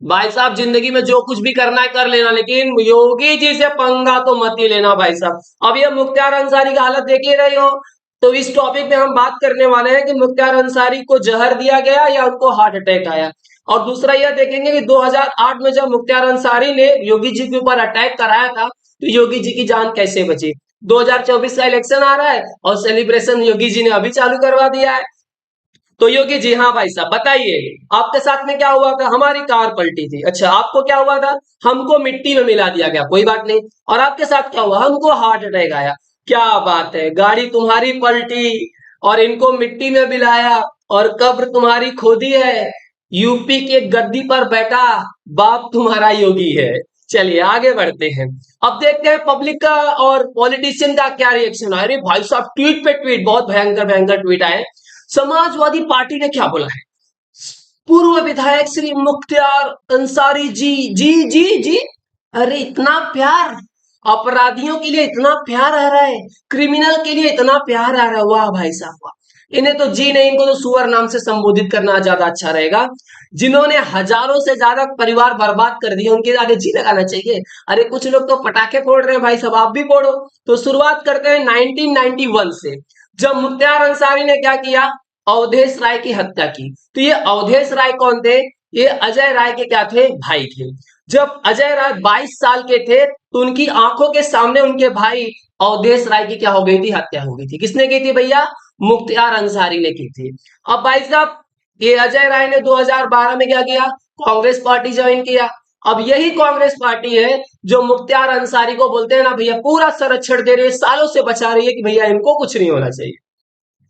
भाई साहब जिंदगी में जो कुछ भी करना है कर लेना, लेकिन योगी जी से पंगा तो मत ही लेना भाई साहब। अब ये मुख्तार अंसारी की हालत देख ही रही हो। तो इस टॉपिक पे हम बात करने वाले हैं कि मुख्तार अंसारी को जहर दिया गया या उनको हार्ट अटैक आया। और दूसरा यह देखेंगे कि 2008 में जब मुख्तार अंसारी ने योगी जी के ऊपर अटैक कराया था तो योगी जी की जान कैसे बची। 2024 का इलेक्शन आ रहा है और सेलिब्रेशन योगी जी ने अभी चालू करवा दिया है। तो योगी जी, हाँ भाई साहब बताइए, आपके साथ में क्या हुआ था? हमारी कार पलटी थी। अच्छा, आपको क्या हुआ था? हमको मिट्टी में मिला दिया गया, कोई बात नहीं। और आपके साथ क्या हुआ? हमको हार्ट अटैक आया। क्या बात है, गाड़ी तुम्हारी पलटी और इनको मिट्टी में मिलाया और कब्र तुम्हारी खोदी है। यूपी के गद्दी पर बैठा बाप तुम्हारा योगी है। चलिए आगे बढ़ते हैं। अब देखते हैं पब्लिक का और पॉलिटिशियन का क्या रिएक्शन है। अरे भाई साहब, ट्वीट पे ट्वीट, बहुत भयंकर भयंकर ट्वीट आए। समाजवादी पार्टी ने क्या बोला है? पूर्व विधायक श्री मुख्तार अंसारी जी, जी। अरे इतना प्यार, अपराधियों के लिए इतना प्यार आ रहा है, क्रिमिनल के लिए इतना प्यार आ रहा है। वाह भाई साहब वाह। इन्हें तो जी नहीं, इनको तो सुअर नाम से संबोधित करना ज्यादा अच्छा रहेगा। जिन्होंने हजारों से ज्यादा परिवार बर्बाद कर दिए उनके आगे जी लगाना चाहिए। अरे कुछ लोग तो पटाखे फोड़ रहे हैं भाई साहब, आप भी फोड़ो। तो शुरुआत करते हैं 1991 से, जब मुख्तार अंसारी ने क्या किया? अवधेश राय की हत्या की। तो ये अवधेश राय कौन थे? ये अजय राय के क्या थे? भाई थे। जब अजय राय 22 साल के थे तो उनकी आंखों के सामने उनके भाई अवधेश राय की क्या हो गई थी? हत्या हो गई थी। किसने की थी भैया? मुख्तार अंसारी ने की थी। अब भाई साहब, ये अजय राय ने 2012 में क्या किया? कांग्रेस पार्टी ज्वाइन किया। अब यही कांग्रेस पार्टी है जो मुख्तार अंसारी को बोलते हैं ना भैया, पूरा संरक्षण दे रही है, सालों से बचा रही है कि भैया इनको कुछ नहीं होना चाहिए।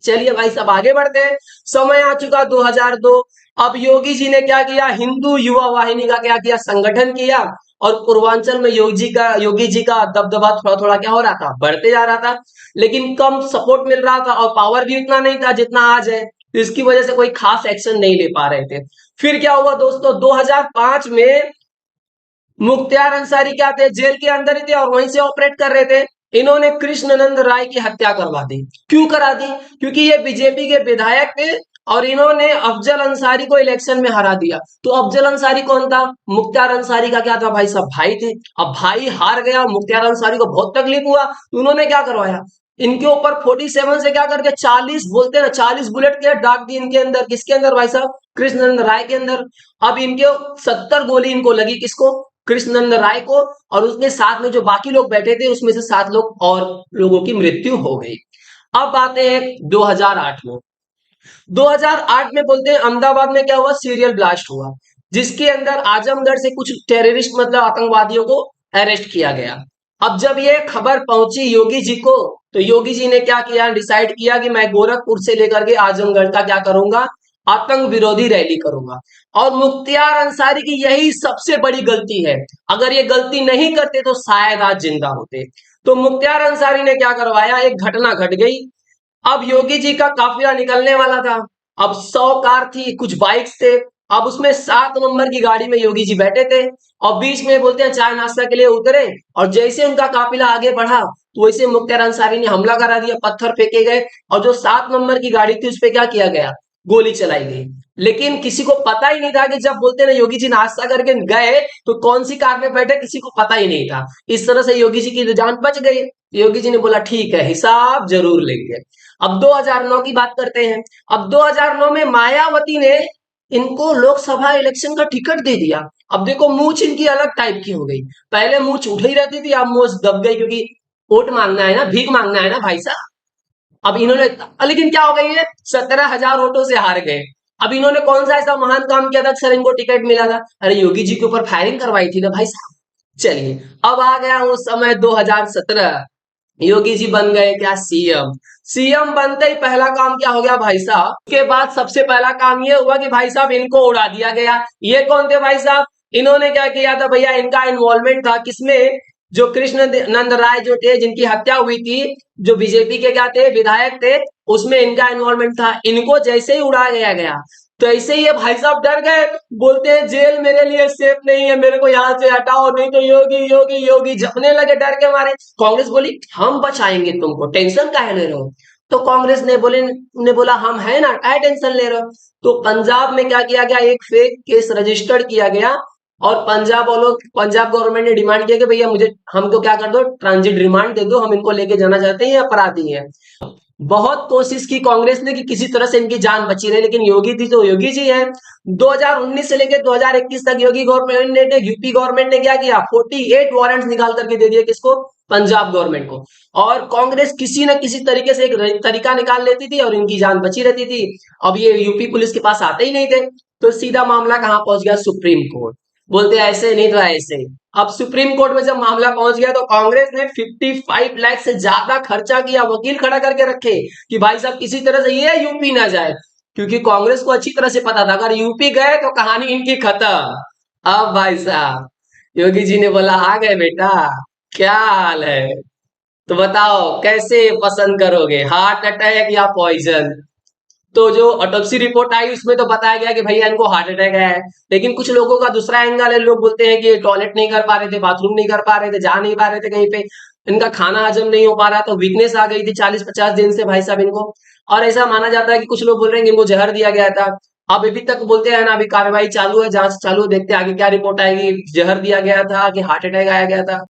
चलिए भाई साहब आगे बढ़ते हैं। समय आ चुका 2002। अब योगी जी ने क्या किया? हिंदू युवा वाहिनी का क्या किया? संगठन किया। और पूर्वांचल में योगी जी का दबदबा थोड़ा थोड़ा क्या हो रहा था? बढ़ते जा रहा था। लेकिन कम सपोर्ट मिल रहा था और पावर भी उतना नहीं था जितना आज है, तो इसकी वजह से कोई खास एक्शन नहीं ले पा रहे थे। फिर क्या हुआ दोस्तों? 2005 में मुख्तार अंसारी क्या थे? जेल के अंदर ही थे और वहीं से ऑपरेट कर रहे थे। इन्होंने कृष्णनंद राय की हत्या करवा दी। क्यों करा दी? क्योंकि ये बीजेपी के विधायक थे और इन्होंने अफजल अंसारी को इलेक्शन में हरा दिया। तो अफजल अंसारी कौन था? मुख्तार अंसारी का क्या था भाई साहब? भाई थे। अब भाई हार गया, मुख्तार अंसारी को बहुत तकलीफ हुआ, तो उन्होंने क्या करवाया? इनके ऊपर 47 से क्या करके 40 बोलते हैं ना, 40 बुलेट के दाग दिए इनके अंदर। किसके अंदर भाई साहब? कृष्णनंद राय के अंदर। अब इनके 70 गोली इनको लगी। किसको? कृष्णनंद राय को। और उसके साथ में जो बाकी लोग बैठे थे उसमें से 7 लोग और लोगों की मृत्यु हो गई। अब आते हैं 2008 में। 2008 में बोलते हैं अहमदाबाद में क्या हुआ? सीरियल ब्लास्ट हुआ, जिसके अंदर आजमगढ़ से कुछ टेररिस्ट मतलब आतंकवादियों को अरेस्ट किया गया। अब जब ये खबर पहुंची योगी जी को, तो योगी जी ने क्या किया? डिसाइड किया कि मैं गोरखपुर से लेकर के आजमगढ़ का क्या करूंगा? आतंक विरोधी रैली करूंगा। और मुख्तियार अंसारी की यही सबसे बड़ी गलती है। अगर ये गलती नहीं करते तो शायद आज जिंदा होते। तो मुख्तियार अंसारी ने क्या करवाया? एक घटना घट गई। अब योगी जी का काफिला निकलने वाला था। अब 100 कार थी, कुछ बाइक्स थे। अब उसमें 7 नंबर की गाड़ी में योगी जी बैठे थे और बीच में बोलते हैं चाय नाश्ता के लिए उतरे। और जैसे उनका काफिला आगे बढ़ा तो वैसे मुख्तार अंसारी ने हमला करा दिया, पत्थर फेंके गए और जो 7 नंबर की गाड़ी थी उस पर क्या किया गया? गोली चलाई गई। लेकिन किसी को पता ही नहीं था कि जब बोलते ना योगी जी नाश्ता करके गए तो कौन सी कार में बैठे, किसी को पता ही नहीं था। इस तरह से योगी जी की तो जान बच गई। योगी जी ने बोला ठीक है, हिसाब जरूर लेंगे। अब 2009 की बात करते हैं। अब 2009 में मायावती ने इनको लोकसभा इलेक्शन का टिकट दे दिया। अब देखो मूछ इनकी अलग टाइप की हो गई। पहले मूछ उठ ही रहती थी, अब मूछ दब गई, क्योंकि वोट मांगना है ना, भीख मांगना है ना भाई साहब। अब इन्होंने, लेकिन क्या हो गई है? 17,000 वोटों से हार गए। अब इन्होंने कौन सा ऐसा महान काम किया था सर इनको टिकट मिला था? अरे योगी जी के ऊपर फायरिंग करवाई थी ना भाई साहब। चलिए, अब आ गया वो समय 2017। योगी जी बन गए क्या? सीएम। सीएम बनते ही पहला काम क्या हो गया भाई साहब? उसके बाद सबसे पहला काम ये हुआ कि भाई साहब इनको उड़ा दिया गया। ये कौन थे भाई साहब? इन्होंने क्या किया था भैया? इनका इन्वॉल्वमेंट था किसमें? जो कृष्ण नंद राय जो थे जिनकी हत्या हुई थी, जो बीजेपी के क्या थे? विधायक थे। उसमें इनका इन्वॉल्वमेंट था। इनको जैसे ही उड़ा गया गया तो ऐसे ही ये भाई साहब डर गए। बोलते हैं जेल मेरे लिए सेफ नहीं है, मेरे को यहाँ से हटाओ नहीं तो योगी योगी योगी जपने लगे डर के मारे। कांग्रेस बोली हम बचाएंगे तुमको, टेंशन काहे ले रहे हो? तो कांग्रेस ने बोला हम है ना, काय टेंशन ले रहे हो? तो पंजाब में क्या किया गया? एक फेक केस रजिस्टर्ड किया गया और पंजाब वालों पंजाब गवर्नमेंट ने डिमांड किया कि भैया मुझे हमको क्या कर दो, ट्रांजिट रिमांड दे दो, हम इनको लेके जाना चाहते हैं, ये अपराधी है। बहुत कोशिश की कांग्रेस ने कि किसी तरह से इनकी जान बची रहे, लेकिन योगी जी तो योगी जी हैं। 2019 से लेकर 2021 तक योगी गवर्नमेंट ने, यूपी गवर्नमेंट ने क्या किया, 48 वारंट्स निकाल करके दे दिए किसको, पंजाब गवर्नमेंट को। और कांग्रेस किसी न किसी तरीके से एक तरीका निकाल लेती थी और इनकी जान बची रहती थी। अब ये यूपी पुलिस के पास आते ही नहीं थे, तो सीधा मामला कहां पहुंच गया, सुप्रीम कोर्ट। बोलते ऐसे नहीं तो ऐसे। अब सुप्रीम कोर्ट में जब मामला पहुंच गया तो कांग्रेस ने 55 लाख से ज्यादा खर्चा किया, वकील खड़ा करके रखे कि भाई साहब किसी तरह से ये यूपी ना जाए, क्योंकि कांग्रेस को अच्छी तरह से पता था अगर यूपी गए तो कहानी इनकी खत्म। अब भाई साहब योगी जी ने बोला आ गए बेटा, क्या हाल है, तो बताओ कैसे पसंद करोगे, हार्ट अटैक या पॉइजन। तो जो ऑटोप्सी रिपोर्ट आई उसमें तो बताया गया कि भैया इनको हार्ट अटैक आया है, लेकिन कुछ लोगों का दूसरा एंगल है, लोग बोलते हैं कि टॉयलेट नहीं कर पा रहे थे, बाथरूम नहीं कर पा रहे थे, जा नहीं पा रहे थे कहीं पे, इनका खाना हजम नहीं हो पा रहा, तो वीकनेस आ गई थी 40-50 दिन से भाई साहब इनको। और ऐसा माना जाता है कि कुछ लोग बोल रहे हैं कि इनको जहर दिया गया था। अब अभी तक बोलते हैं ना, अभी कार्रवाई चालू है, जांच चालू है, देखते हैं आगे क्या रिपोर्ट आएगी, जहर दिया गया था कि हार्ट अटैक आया गया था।